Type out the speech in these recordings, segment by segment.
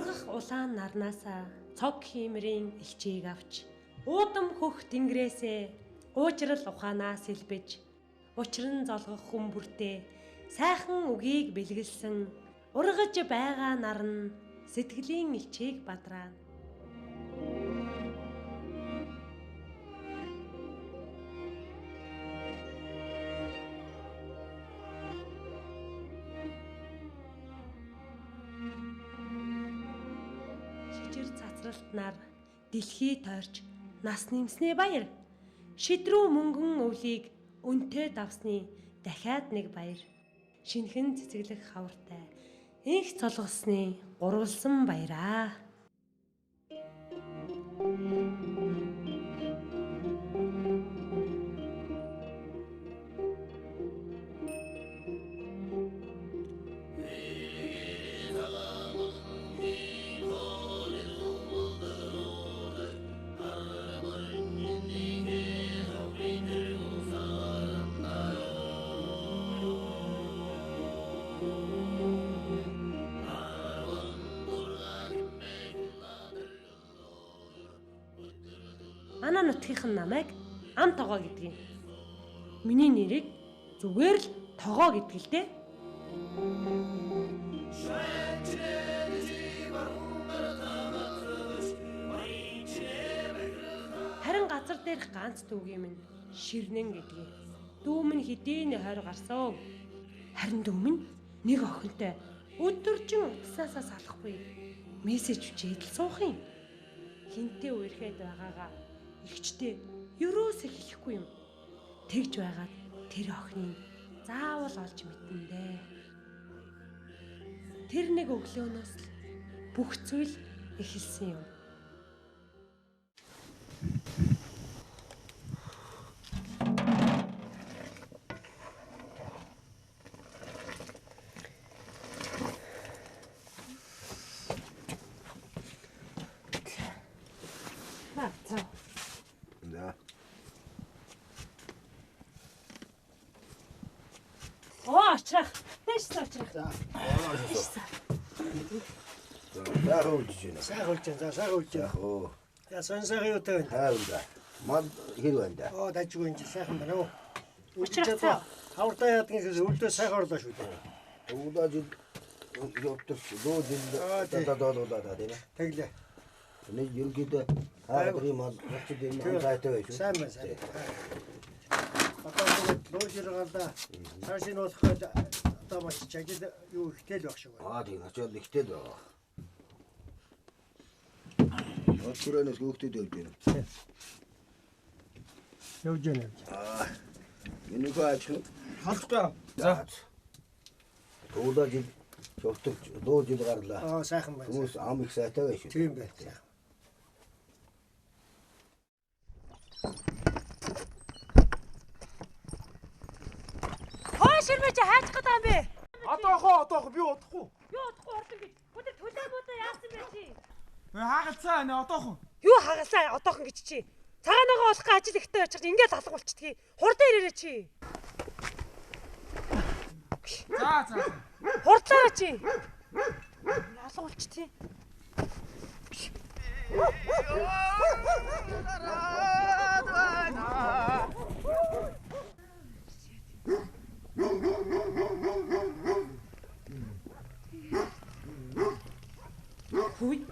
Ургах улаан нарнаасаа цог хиймрийн элчийг авч уудам хөх тэнгэрээсээ уужрал ухаанаас сэлбэж учран золгох хүмүүртээ сайхан үгийг бэлгэлсэн ургаж байгаа нарн сэтгэлийн элчийг бадраана. Шижир цацралт нар дэлхий тойрч нас нэмснээ баяр. Шидрүү мөнгөн өвлийг үнтэй давсны дахиад нэг баяр. Шинхэн цэцэглэх хавартай инх цолгосны гурвалсан баяраа. Манай нутгийнхан намайг ам тогоо гэдгийг. Миний нэрийг зүгээр л тогоо гэдэг л дээ. Харин газар дээрх ганц дүүгийн минь ширнэн гэдгийг. Дүү минь хэдийн хойр гарсан. Харин дүү минь нэг охинтой өдөржин утаснасаа салахгүй мессеж хүчээд л суух юм. Хинтээ үерхэд байгаагаа ихчтэй юроос хэлэхгүй юм. Тэгж байгаад тэр охиныг заавал олж мэднэ дээ. Тэр нэг өглөөнөөс л бүх зүйл эхэлсэн юм. Очрах. Тэшс очрах. Сайхан үлдэж байна. Сайхан үлдэж байна. Сайхан үлдэж байна. Оо. Я сонсоо юу тавина. Хайранда. Мал хэр байна да? Оо дажгүй энэ сайхан байна уу. Очрах. Хавартай яадгийн үлдээ сайхан орлоо шүү дээ. Уулаа жил явтар дөө жил дададуулаад тийм ээ. Тэглээ. Нэг ерөнхийдөө хаагрын мал очиж энэ сайтай байж шүү. Сайн байна сайн. Одоо лojир галда цаашин уусгаад одоо маш ажил юу ихтэй л байх шиг байна. Тийм ачаал ихтэй л байгаа. Өчигдөрөөс хөөхтэй явж байна. Явж байна. Энэ гооч Халахгүй. за. Уулаа жил явтар дөө жил гарлаа. Сайхан байна. Хүмүүс ам их сайтай байж шүү. Тийм байх. Сайхан. Ширмэж хайчих гэдэг юм бэ? Одоохоо би удахгүй. Юу удахгүй ордон гэж. Өдөр төлөө муудаа яасан бэ чи? Хагалцаа нэ одоохон. Юу хагалсаа одоохон гэж чи? Цагаанагаа олох ажил ихтэй очих ингээд алга болчихдгийг. Хурдан ирээрээ чи. За. Хурдлаараа чи. Алга болчихдгийг. Хүй,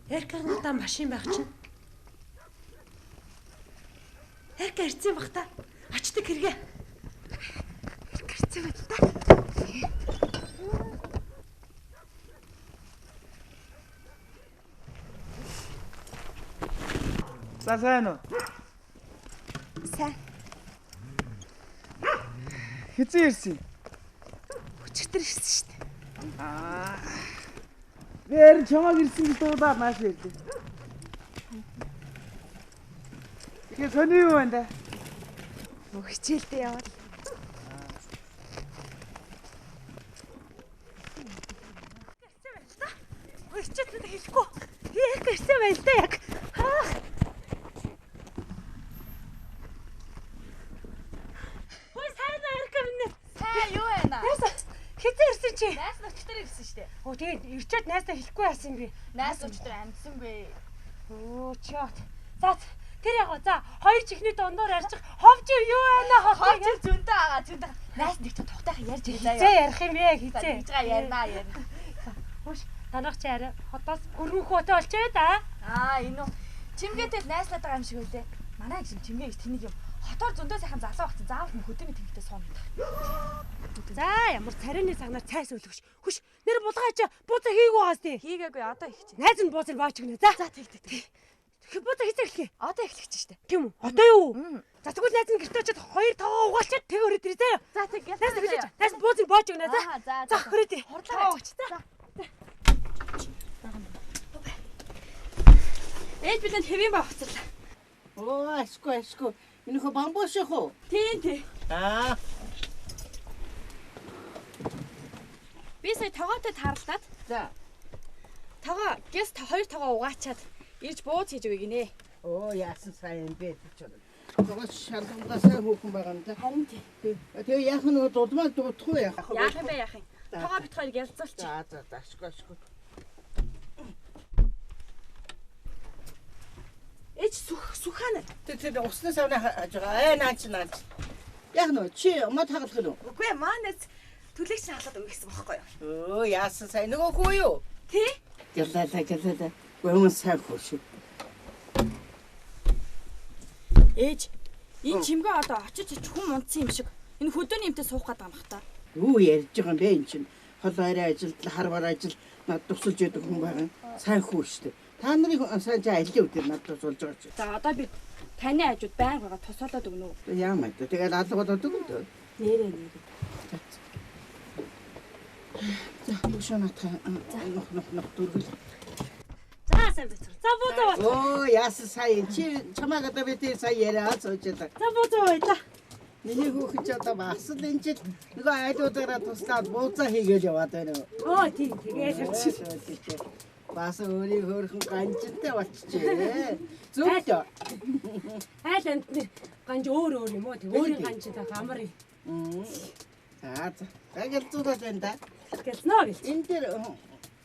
Эркануудаа машин байх чинь. Эрка ирсэн бах та. Ачдаг хэрэгэ. Эрка ирсэн байл та. Сайн уу? Сайн. Хэзээ ирсэн? Өчигдөр ирсэн шүү дээ. Нэр чамаг ирсэн гэж дуудаад нааш ирдэ. Тэгээ сони юу байна да? Хичээлдээ яваад. Хичээлд хэлэхгүй. Яг ирсэн байл да яг. Хөөе сайн Эрка минь. Сайн юу байна? Хизээ ирсэн чи? Найс нөхдөр ирсэн шүү дээ. Оо тэгээд ирчээд найсаа хэлэхгүй яасан юм бэ? Найс нөхдөр амьдсангүй. Оо чот. За тэр яг за хоёр чихний дондор арчих ховж юу байна Ховж зөндөө байгаа зөндөө. Найс нөхдөр тухтайхан ярьж хизээ байлаа. ярих юм бэ хизээ. Тэгж га ярина. Хөөш танах чи арай хотоос хөргөх хөтө болчихё да. Энэ үү. Чимгээтэй найслаад байгаа юм шиг үлээ. Манай гişim чимгээ гэж тэнийг юм. Хотоор зөндөө сайхан залуу багцсан. Заавал нь хөдөөний тэмдэгтээ сууна. За ямар царайны цагнаар цайс өлгөш. Хүш нэр булгаач бууцаа хийгүү хаас тий. Хийгээгүй одоо их чинь. Найз нь бууцыг баач гинэ. За Тэг. бууцаа хийцээ эхлэе. Одоо эхлэх чинь штэ. Тийм үү? Одоо юу? За тэгвэл найз нь гэртээ очиод 2-5 угаалчаад тэг өрөөд ирээ заяа. За тэг. Найз хэлж. Найз бууцыг баач гинэ. За. За хүрээд. Хурлаа оч. За. Ээж билэн хэвэн ба хуцарлаа. Оо, ашгүй. Энэ хөө бамбууших уу? Тийм. Аа. Би сая тогоотой тааралдаад. За. Тогоо гэс хоёр тогоо угаачаад ирж бууз хийж өгье гинэ. Оо, яасан сайн бэ гэж байна. Тогоос шалгангасаа хөөхөн байгаа юм да. Харин тийм. Тэгээ яах нь дулмаа дуудах уу яах вэ? Яах юм. Тогоо бит хоёрыг ялцуулчих. За, ашгүй. Ээж сүхэнэ. Тэр усны савны хаж байгаа. Наач. Яг нөө чи мод хагалах нь уу? Үгүй маанаас төлөгч хаалаад өгөх гэсэн бохоггүй юу? Оо, яасан сайн нөгөө хөө юу? Тий? Гэлээ. Гомон сайн хөөш. Ээж энэ чимгээ одоо очиж хүн унтсан юм шиг. Энэ хөдөөний юмтай суух гэдэг юм бах та. Юу ярьж байгаа юм бэ эн чинь? Хол арай ажил, харвар ажил над тусалж яадаг хүн байгаа. Сайн хөө штэ. Та нарыг сайн айлын үдээр над тусалж байгаа чи. За одоо би таны хажууд байнга байгаа тусаалаад өгнө үү? Яамаа. Тэгээд алгад өгдөг. Нэрээ. За, бушаанатаа нөх дөрвөл. За сайн бицэр. За бууцаа баач. Оо, яасан сайн. Чи чамаа гадаа битээ сайн яриа суучихлаа. За бууцаа байла. Миний хүүхэд ч одоо багсад энэ жил нөгөө айлуудаараа туслаад бууцаа хийгээл яваад байна. Оо тийм тэгээд явчих. Бас өөрийн хөөрхөн ганжинтай болчихжээ. Зөв. Айл амтны ганж өөр юм уу? Тэг өөрийн ганжтай хамар. За. Ганжлцуулаад байна да. Гэлсноо гэл. Энэ дээр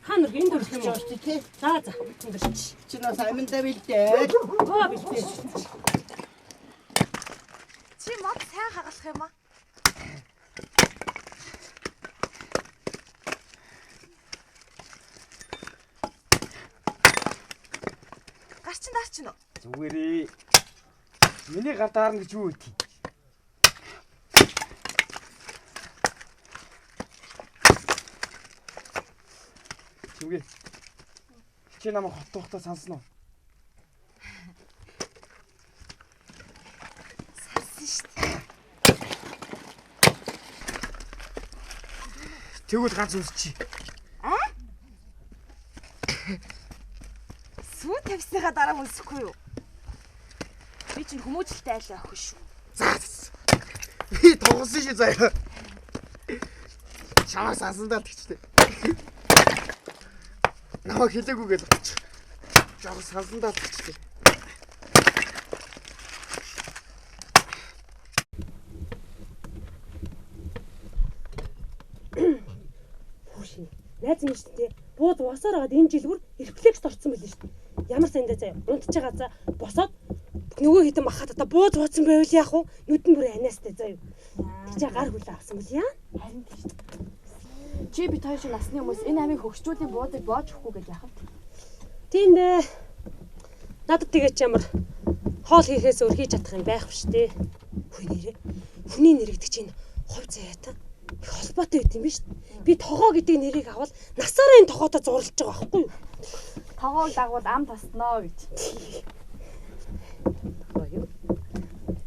Ханар энэ дөрөв юм уу? чорч тий. За өндөрч. Чи нас аминда бэлдээ. Оо бэлтээ. Чи мод сайн хагалах юм аа? Дарчин уу? Зүгээрээ. Миний гар даарна гэж юу үгүй. Зүгээ. Чи намайг хотоохтой сансан уу? Сансан шүү дээ. Тэгвэл ганц үсчи. Сүү тавьсныхаа дараа хүнсэхгүй юу? Би чинь хүмүүжлэлтэй айлаа охин шүү. За. Би тоглосон ши заяа. Чамаа сансандаа тэгчтэй. Намайг хэлээгүй гэж бодчих. Жоо сансандаа тэгчтэй. Хүүшин. Найз минь шүү дээ. Бууз босоор аваад энэ жил бүр рефлекс орсон байл шүү дээ. Ямар сандаа заяа. Унтж байгаа за босоод нөгөө хитэн махад одоо бууз бууцсан байвал яах вэ? Нүдэн бүр анаастай заяа. Тэг чи гар хүлээ авсан бол яа? Харин тийм шүү. Чи бит хоёр шиг насны хүмүүс энэ амийг хөгжүүлэн буудыг боож өгөхгүй гэж яхав. Тийм дээ. Надад тэгээд ч ямар хоол хийхээс өөр хийж чадах юм байхгүй шүү дээ. Хүний нэр гэдэг чинь хов заяата. Их холбоотой байт юм биш үү? Би тогоо гэдэг нэрийг авал насаараа энэ тогоотой зурлаж байгаа байхгүй юу? Тогоог дагвал ам таснаа гэж. Гоё.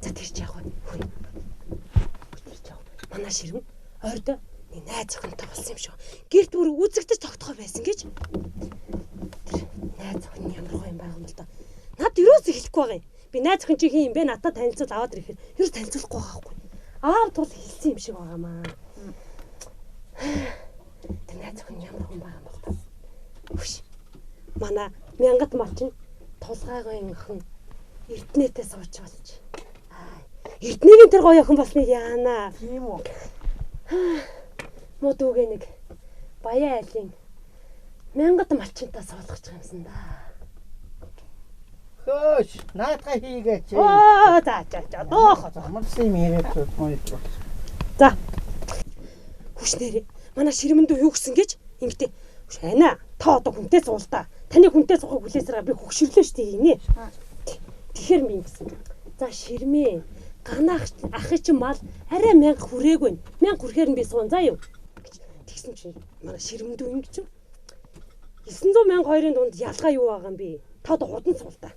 За тэр ч яг хөө. Тэр ч яг. Манай ширэн ойрдоо нэг найз охинтой болсон юм шиг. Гэрт бүр үзэгдэж тогтгоо байсан гэж. Тэр найз охин ямар гоё юм байгаа юм л да. Над юус хэлэхгүй байгаа юм. Би найз охин чи хин юм бэ? Надад танилцуул аваад ирэхээр юус танилцуулахгүй байгаа байхгүй. Аав тул хэлсэн юм шиг байгаамаа. Тэр найз охин ямар хүн байгаа юм бол та. Хүш. Манай мянгат малчин тулгайгын охин Эрдэнэтээ сууч болж. Эрдэнэгийн тэр гоё охин болсныг яана. Тийм үү? муу дүүгээ нэг баяа айлын мянгад малчинтаа суулгах юмсан да. Хөөш, наадгаа хийгээч. Оо за доохоо. Амарсан юм яриад муу. За. Хүчнэрээ. Манай ширмэнд юу гисэн гэж ингэдэ. Шайна. Та одоо хүнтэй суултаа. Таны хүнтэй сухаг хүлээсрээ би хөгшөрлөө штэ гинэ. Тэгэхээр би ингэсэн. За ширмээ. Ганах ахыг чи мал арай 1000 хүрээгүй. 1000 хүрэхээр нь би суун заа юу. Тэгсэн чинь манай ширмэнд юу ингэж 900,000-2-ын дунд ялгаа юу байгаа юм бэ? Та одоо худан суултаа.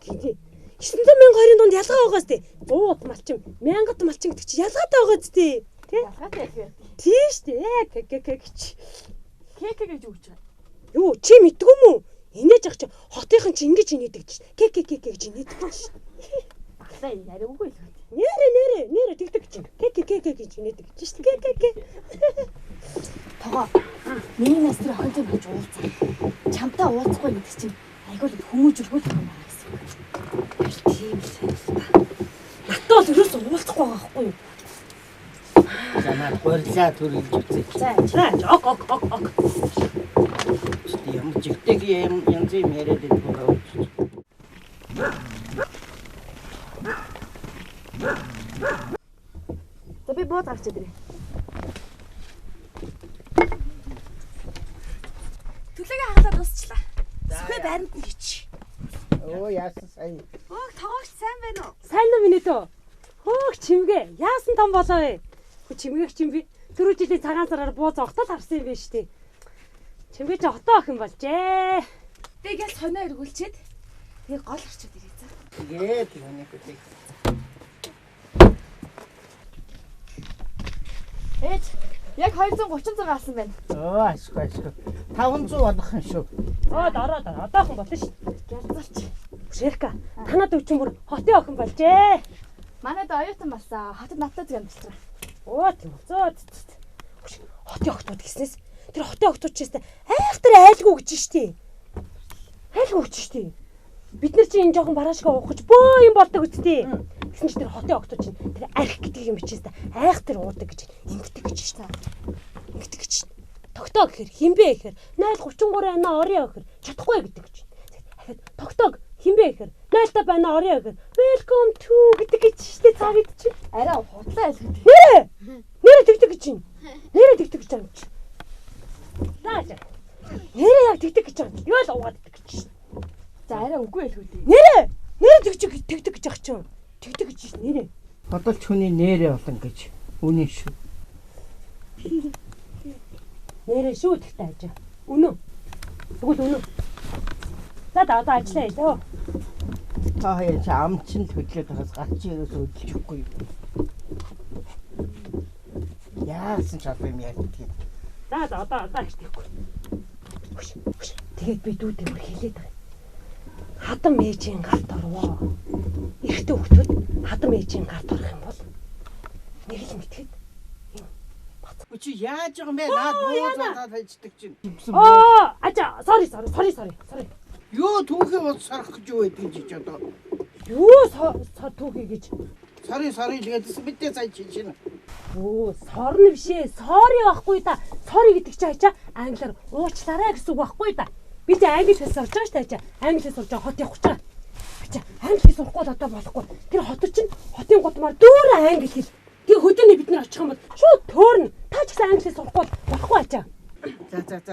Гинэ. 900,000-2-ын дунд ялгаа байгаа сте. 100 малчин, 1000 малчин гэдэг чи ялгаатай байгаа сте. Тэ? Ялгаатай их юм. Тийш дээ. Кекекекч. Кек гэж юу гэж байна? Юу, чи мэдгүй мүү? Инээж ах чи хотынхан чи ингэж инээдэг чи. Кекекек гэж инээдэг чи. Ахлаа яриа үгүй л. Нэрэ тэгдэг чи. Кекекек гэж инээдэг чи. Кекекек. Тогоо. Миний настэр охинтой болж уулзаа. Чамтай уулзахгүй гэдэг чинь айгүй л хүмүүжүүлгүй юм байна гэсэн үг. Тийм л. Натаа л ерөөс уулзахгүй байгаа байхгүй юу? За наад гурлаа төрүүлж үзье. За, ок. Ямар жигтэй янз юм яриад байгаа. За би бод гарч идрээ. Төлөгийн хагалаа дуусчлаа. Сүхэ байранд нь хич. Оо яасан сая. Өг тогооч сайн байна уу? Сайн уу минь дөө? Хөөх чимгээ. Яасан том болоо вэ? Хөө чимгээх чим би 4 жилийн цагаан сараар бууз огтол харсан юм байна штэ. Чимгээ ч хотоо ах юм болжээ. Тэгээд сонио эргүүлчихэд тэгээ гол орчод ирээ за. Тэгээд юуныг үгүй. Ээж яг 236 алсан байна. Оо ашгүй. 500 болох юм шүү. Ороод одоохон болно штэ. Гялзалч. Шэрка, танад өвчин бүр хотын охин болжээ. Манайд оюутан болсон. Хотод надтай зүг амьдчлаа. Оо тийм үү. Хотын охтууд гэснээс тэр хотын охтууд ч гэсэн айхтар айлгүй гэж штэ. Айлгүй гэж штэ. Бид нар чи энэ жоохон бараашгаа уухаж бөө юм болдог үсттэй. Гэсэн чи тэр хотын охтууд чинь тэр арх гэдэг юм бичээс та айхтар уудаг гэж ингэдэг гэж штэ. Ингэдэг гэж. Тогтоо гэхээр хинбэ гэхээр 033 байна орё гэхээр чадахгүй гэдэг гэж. Дахиад тогтоог хинбэ гэхээр 0 байна орё гэхээр welcome to гэдэг гэж штэ цаавид чи. Арай худлаа айлгад. Нэрэ тэгдэг гэж юм. Нэрэ тэгдэг гэж юм чи. Зааж. Нэрэ яг тэгдэг гэж юм. Юу л уугаад идэх гэж. За арай үгүй айлгад. Нэрэ тэгдэг гэж ах чи. Тэгдэг гэж шин нэрэ. Бодолч хүний нэрээ болон гэж. Үнэн шүү. Нэрэ шүү тэгтэй ажаа. Үнэн. Тэгвэл үнэн. За одоо ажиллаа ёо. Та яа амчин төлөөд хас гарч ирээс өдөлж өгөхгүй. Яасан ч одоо юм ярьдгийг. За одоо хийхгүй. Тэгээд би дүүдээ бүр хэлээд байгаа. Хадам ээжийн гарт орвоо. Ихтэй хөлтөд хадам ээжийн гарт орох юм бол нэг л мэтгэд. Чи яаж байгаа юм бэ? Наад бууз хайждаг чинь. Ача, sorry. Юу түүхээ бол сарах гэж юу байдгийг чи ч одоо. Юу түүхий гэж. Sorry тэгээд мэдээ цай чинь. Сорно бишээ. Sorry байхгүй да. Sorry гэдэг чи ача англиар уучлаарай гэсэн үг байхгүй да. Би тэ англи хэл сурж байгаа шүү дээ ача. Англи хэл сурж байгаа хот явах гэж. Ача, англи хэл сурахгүй одоо болохгүй. Тэр хотод чинь хотын гудмаар дөөрэ англи хэл. Тэгээ хөдөөний бид нар очих юм бол шууд төөрнө. Та ч гэсэн англи хэл сурахгүй болохгүй ача.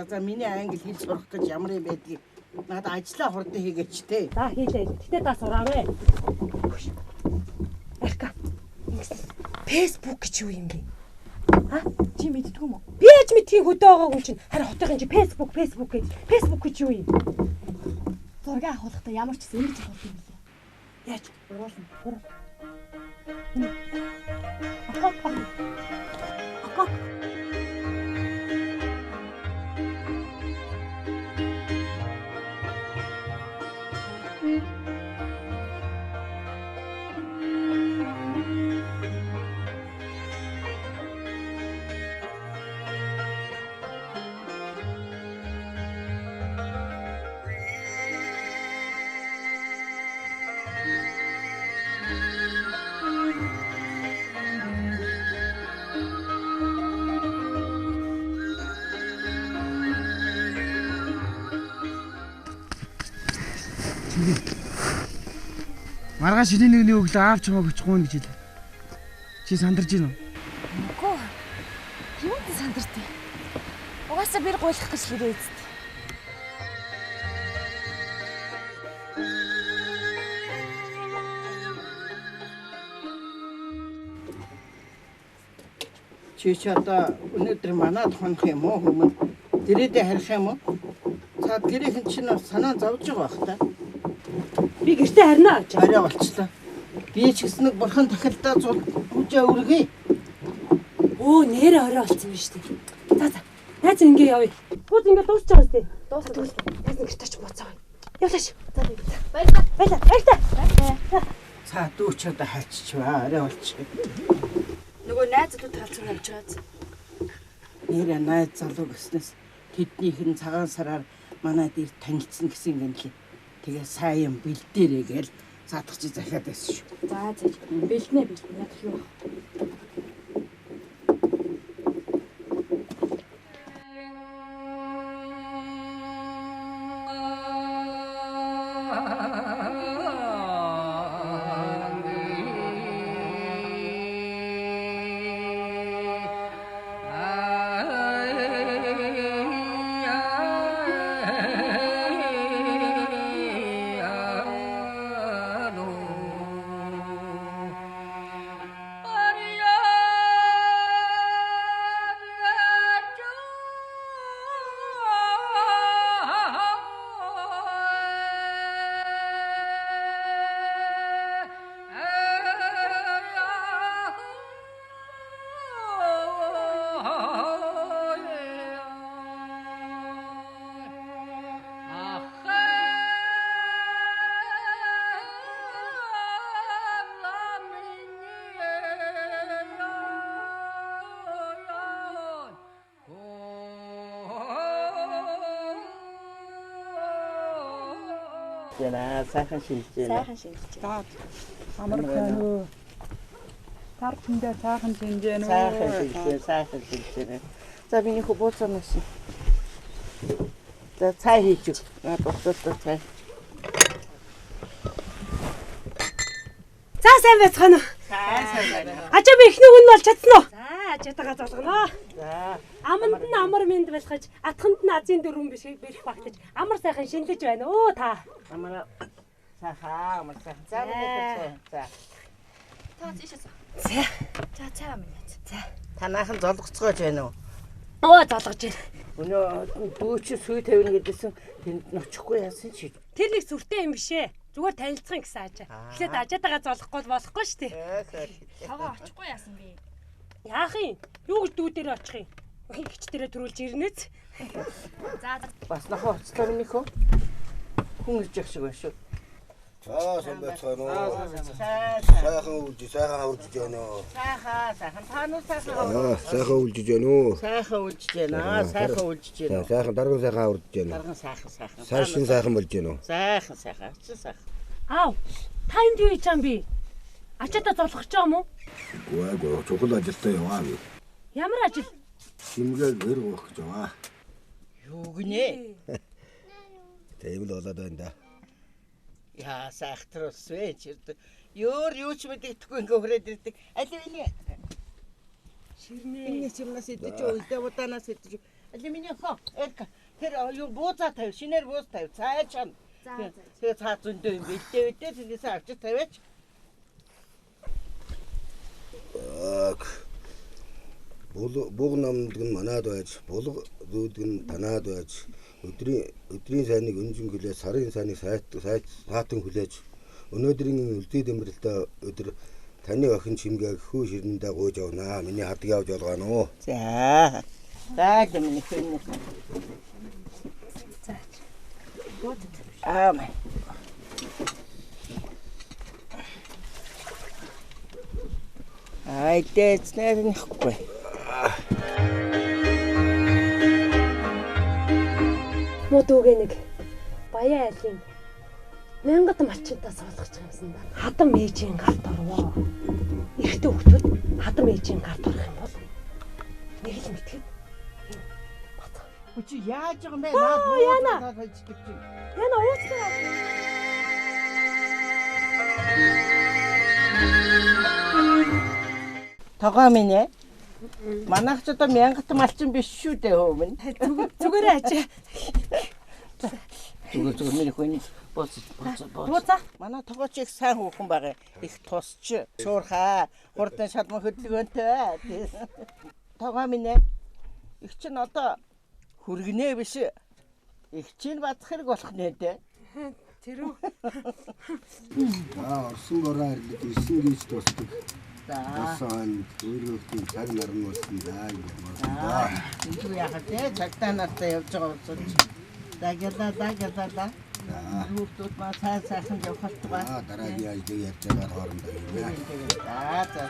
За миний англи хэл сурах гэж ямар юм байдгийг надад ажиллаа хурдан хийгээч те. За хийлээ. Гэтэ та сураарай. Арка. Facebook гэж юу юм бэ? Чи мэддгүй юм уу? Би яаж мэдхийн хөдөө байгаа хүн чинь харин хотын чи Facebook гэж Facebook гэж юу юм? Зураг авахлахдаа ямар ч юм ингэж болдог юм лээ. Яаж уруулна? Маргааш шинийн нэгний өглөө аав чамаа гэж гуйна гэж хэлээ. Чи сандарч гин үү? Үгүй. Юунд сандартай? Угаасаа бэр гуйлах гэж хэрэг эзэд. Чи ч одоо өнөөдөр манад хонох юм уу хүмүүс? Дэрээдээ харих юм уу? Цаад гэрийнхэн чинь санаа зовж байгаа бах та. Би гэртээ харнаа гэж. Арай болчлаа. Би ч гэсэн нэг бурхан тахилдаа зул үжээ үргэе. Оо нэрээ орой болсон юм шүү дээ. За. Найз ингээ явъя. Бууз ингээ дуусч байгаа сте. Дуусна. Найз гэртээ ч буцаагаа. Явлаач. За би. Баярлалаа. Цаа дүүч одоо хайчч ба арай болчих. Нөгөө найзууд талцсан явж байгааз. Нэрээ найз залуу гэснээс тэднийх нь цагаан сараар манай дээр танилцсан гэсэн юм лээ. Тэгээ сайн юм бэлдээрээ гээл саадах чи захиад байсан шүү. За зээж. Бэлднэ яг юу вэ? Сайхан шилжээ. Сайхан шинжилж байна. Амар хануу. Тархиндээ сайхан шинжээ нөө. Сайхан шилжээ. За миний хубууцсан байсан. За цай хийж өг. Дуусах цай. За сайн байцгаана уу? Сайн. Ачаа би ихний хүн бол чадсан уу? За ачаатайгаа золгоно. За. Аманд нь амар мэд байлгаж, атханд нь азийн дөрвөн биш бэрх багтаж, амар сайхан шинэлж байна уу та? Амар сайхан. За. Таа зээшээ. За. За цаа минь. За. Танаахан золгоцгоож байна уу? Оо золгож байна. Өнөө дүүч сүй тавина гэдсэн тэнд нь очихгүй яасан чи. Тэр нэг сүртэй юм бишээ. Зүгээр танилцсан гэсэн ачаа. Эхлээд ачаатайгаа золохгүй болохгүй шүү дээ. Тага очихгүй яасан бэ? Яах юм? Юу гэж дүү дээр очих юм? Хич дээрээ төрүүлж ирнэц. За. Бас нохоо уцлаар мөхөө. Хүн ирж явах шиг байна шүү. За сайн байцгаана уу? Сайхан Сайхан үржиж байна уу? сайхан таануу сайхан. Сайхан үржиж байна уу? Сайхан үлжиж байна. Сайхан дарган сайхан үржиж байна. Дарган сайхан. Сайшин сайхан болж байна уу? Сайхан. Аав, та энд юу хийж байгаа юм бэ? Ачаатаа золгож байгаа юм уу? Үгүй чухал ажилдаа яваа би. Ямар ажил? Химгээд гэр гоох гэж яваа. Юу гинэ? Тийм л болоод байна да. Яа сайхтрус вэ чирд. Юу ч мэддэхгүй ингээ хүрээд ирдэг. Али миний. Ширнээ. Миний чимнаас идэж үлдээ удаанаас идэж. Али миний хоо. Эка. Тэр юу буузаа тавь, шинээр бууз тавь. Цаа чам. За. Тэгээ цаа зөндөө юм бэлдээ тэгээс авч тавиач. Буг намдаг нь манад байж, булга зүүдэг нь танаад байж, өдрийн сайныг өнжин хүлээж, сарын сайныг саатан хүлээж, өнөөдрийн үлдээ дэмбэрэлтэй өдөр таны охин чимгээг хүү ширнэндээ гуйж явнаа. Миний хардаг явж болгоно уу? За. За миний хүн. За. Май. Ай дэцнэр нэхгүй. Модуугээ нэг баяа айлын мянгад малчинтаа суулгаж байгаа юмсан да. Хадам ээжийн гарт орвоо. Ихтэй хөвгтүүд хадам ээжийн гарт орох юм бол нэг л мэтгэв. Үчи яаж байгаа юм бэ? Яна. Наад Яна ууцгаа. Тогоо минь ээ. Манайх ч одоо мянгат малчин биш шүү дээ хөөмөн. Зүгээрээ ачаа. Зүгээр миний хүн бууз. Манай тогооч их сайн хүүхэн байгаа. Их тусч, шуурхаа, хурдан шалман хөдөлгөөнтэй. Тогоо минь ээ. Их чинь одоо хүргэнэ биш. Их чинь бадах хэрэг болох нэ дээ. Тэр үү. Орсон бороо ирлээ 9 гэж тусдаг. За. Асан өөрөөхний цаг нарны болсон даа юм. Юу яхад те цагтаа нартай явж байгаа учраас. Дагала. Хүүхдүүд маа сайхан явхалт байгаа. Дараагийн ажил ярьж байгаа хоорондоо юм яа. За.